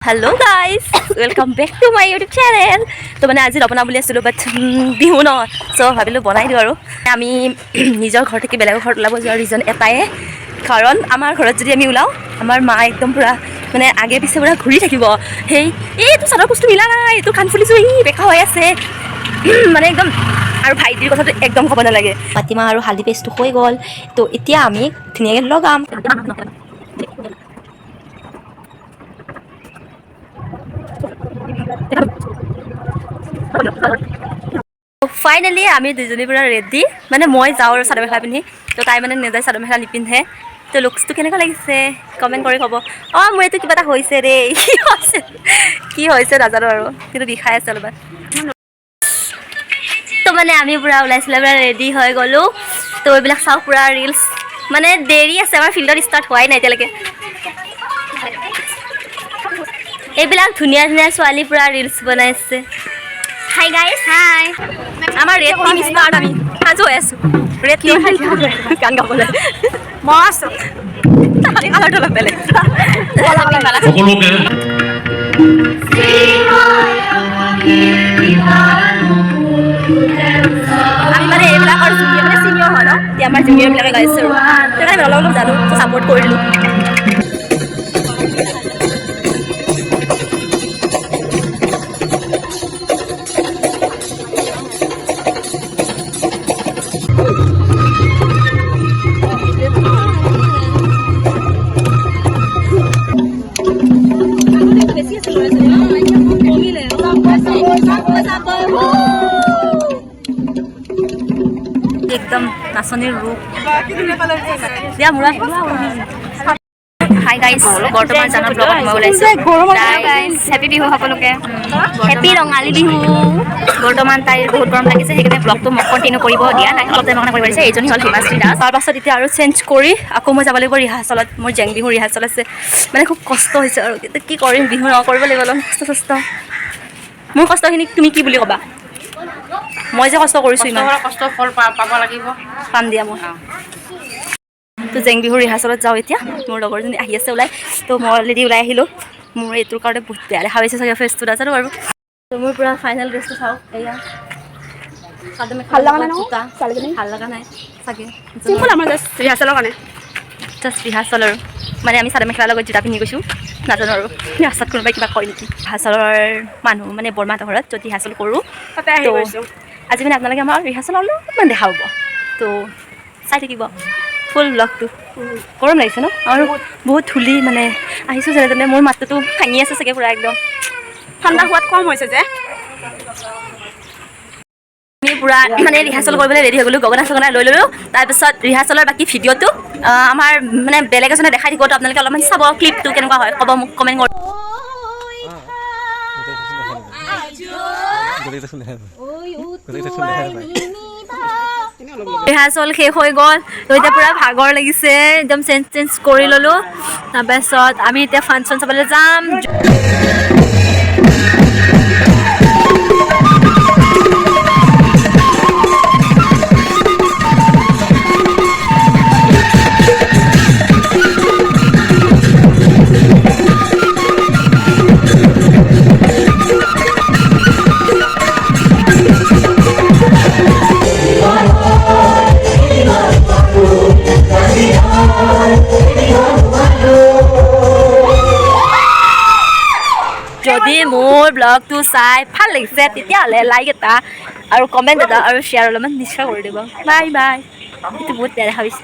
Hello guys welcome back to my YouTube channel. तो मैं आज नबना बुली आছিলোঁ बाट বিহু ন সো ভাবিলোঁ বনাই দিওঁ আৰু আমি নিজৰ ঘৰ থেকে বেলেগৰ ঘৰত ওলাব যোৱাৰ ৰিজন এটাই কাৰণ আমাৰ ঘৰত যদি আমি ওলাওঁ আমাৰ মা একদম পুৰা মানে আগে পিছে পুৰা ঘূৰি থাকিব সেই এইটো চাদৰ কুচটো মিলা নাই এইটো কাণ ফুলিছোঁ ই বেকা হৈ আছে মানে একদম আৰু ভাইটিৰ কথাটো একদম ক'ব নালাগে। মাটিমাহ আৰু হালধি পেষ্টটো হৈ গ'ল তো এতিয়া আমি ধুনীয়াকৈ লগাম। ফাইনেলি আমি দুজনী পুৰা ৰেডি মানে মই যাওঁ আৰু চাদৰ মেখেলা পিন্ধি তো তাই মানে নেযায় চাদৰ মেখেলা নিপিন্ধে তো লুকছটো কেনেকুৱা লাগিছে কমেণ্ট কৰি ক'ব। অঁ মোৰ এইটো কিবা এটা হৈছে দেই কি হৈছে নাজানো আৰু কিন্তু বিষাই আছে অলপমান। তো মানে আমি পুৰা ওলাইছিলে পুৰা ৰেডি হৈ গ'লোঁ তো এইবিলাক চাওঁ পুৰা ৰিলচ মানে দেৰি আছে আমাৰ ফিল্ডত ষ্টাৰ্ট হোৱাই নাই এতিয়ালৈকে। এইবিলাক ধুনীয়া ধুনীয়া ছোৱালী পুৰা ৰিলচ বনাইছে। হাই গাইজ হাই আমাৰ ৰেড টিম ষ্টাৰ্ট আমি সাজু হৈ আছোঁ ৰেড টিম গান গাবলৈ মই আছোঁ কালাৰটো অলপ বেলেগ সকলোকে আমি মানে এইবিলাকৰ জুনিয়ৰ মানে চিনিয়ৰ হয় ন এতিয়া আমাৰ জুনিয়ৰবিলাকে গাইছে আৰু সেইকাৰণে অলপ অলপ জানো ছাপৰ্ট কৰিলোঁ। একদম নাচনীৰ ৰূপ দিয়া মূৰা হাই গাইজ বৰ্তমান জানৰ ব্লগত মই ওলাইছোঁ হেপী বিহু সকলোকে হেপী ৰঙালী বিহু। বৰ্তমান তাইৰ বহুত গৰম লাগিছে সেইকাৰণে ব্লগটো মোক কণ্টিনিউ কৰিব দিয়া নাই অলপ টাইমৰ কাৰণে কৰিব পাৰিছে। এইজনী হ'ল হিমাশ্ৰী দাস। তাৰপাছত এতিয়া আৰু চেঞ্জ কৰি আকৌ মই যাব লাগিব ৰিহাৰ্চলত মোৰ জেং বিহু ৰিহাৰ্চল আছে মানে খুব কষ্ট হৈছে আৰু কিন্তু কি কৰিম বিহু নকৰিব লাগিব অলপ কষ্ট মোৰ কষ্টখিনি তুমি কি বুলি ক'বা? মই যে কষ্ট কৰিছোঁ ইমান কষ্ট ফল পাব লাগিব পাম দিয়া মই তো জেং বিহুৰ ৰিহাৰ্চলত যাওঁ এতিয়া মোৰ লগৰজনী আহি আছে ওলাই তো মই অলৰেডি ওলাই আহিলোঁ। মোৰ এইটোৰ কাৰণে বহুত বেয়া দেখা পাইছে চাগে ফেচটো নাজানো আৰু তো মোৰ পূৰা ফাইনেল ড্ৰেছটো চাওঁ এয়া ভাল লগা নাই জোতা ভাল লগা নাই চাগে চিম্পল আমাৰ জাষ্ট ৰিহাৰ্চলৰ কাৰণে জাষ্ট ৰিহাৰ্চল আৰু মানে আমি চাদৰ মেখেলাৰ লগত জোতা পিন্ধি গৈছোঁ নাজানো আৰু ৰাস্তাত কোনোবাই কিবা কয় নেকি ৰিহাৰ্চলৰ মানুহ মানে বৰমাহঁতৰ ঘৰত যদি ৰিহাৰ্চল কৰোঁ তাতে আহি গৈছোঁ আজি মানে আপোনালোকে আমাৰ ৰিহাৰ্চল অলপমান দেখা পাব তো চাই থাকিব ফুল ব্লগটো। গৰম লাগিছে ন আৰু বহুত ধূলি মানে আহিছোঁ যেনে তেনে মোৰ মাতটোতো ভাঙি আছে চাগে পূৰা একদম ঠাণ্ডা হোৱাত কম হৈছে যে আমি পূৰা মানে ৰিহাৰ্চল কৰিবলৈ ৰেডি হৈ গ'লোঁ গগনা চগনা লৈ ল'লোঁ। তাৰপিছত ৰিহাৰ্চলৰ বাকী ভিডিঅ'টো আমাৰ মানে বেলেগ এজনে দেখাই দিব তো আপোনালোকে অলপমান চাব ক্লিপটো কেনেকুৱা হয় ক'ব মোক কমেণ্ট কৰি। ৰিহাৰ্চল শেষ হৈ গ'ল তো এতিয়া পূৰা ভাগৰ লাগিছে একদম চেঞ্জ কৰি ল'লোঁ। তাৰপাছত আমি এতিয়া ফাংচন চাবলৈ যাম। যদি মোৰ ব্লগটো চাই ভাল লাগিছে তেতিয়াহ'লে লাইক এটা আৰু কমেণ্ট এটা আৰু শ্বেয়াৰ অলপমান নিশ্চয় কৰি দিব। বাই বাই এইটো বহুত বেয়া দেখা পাইছে।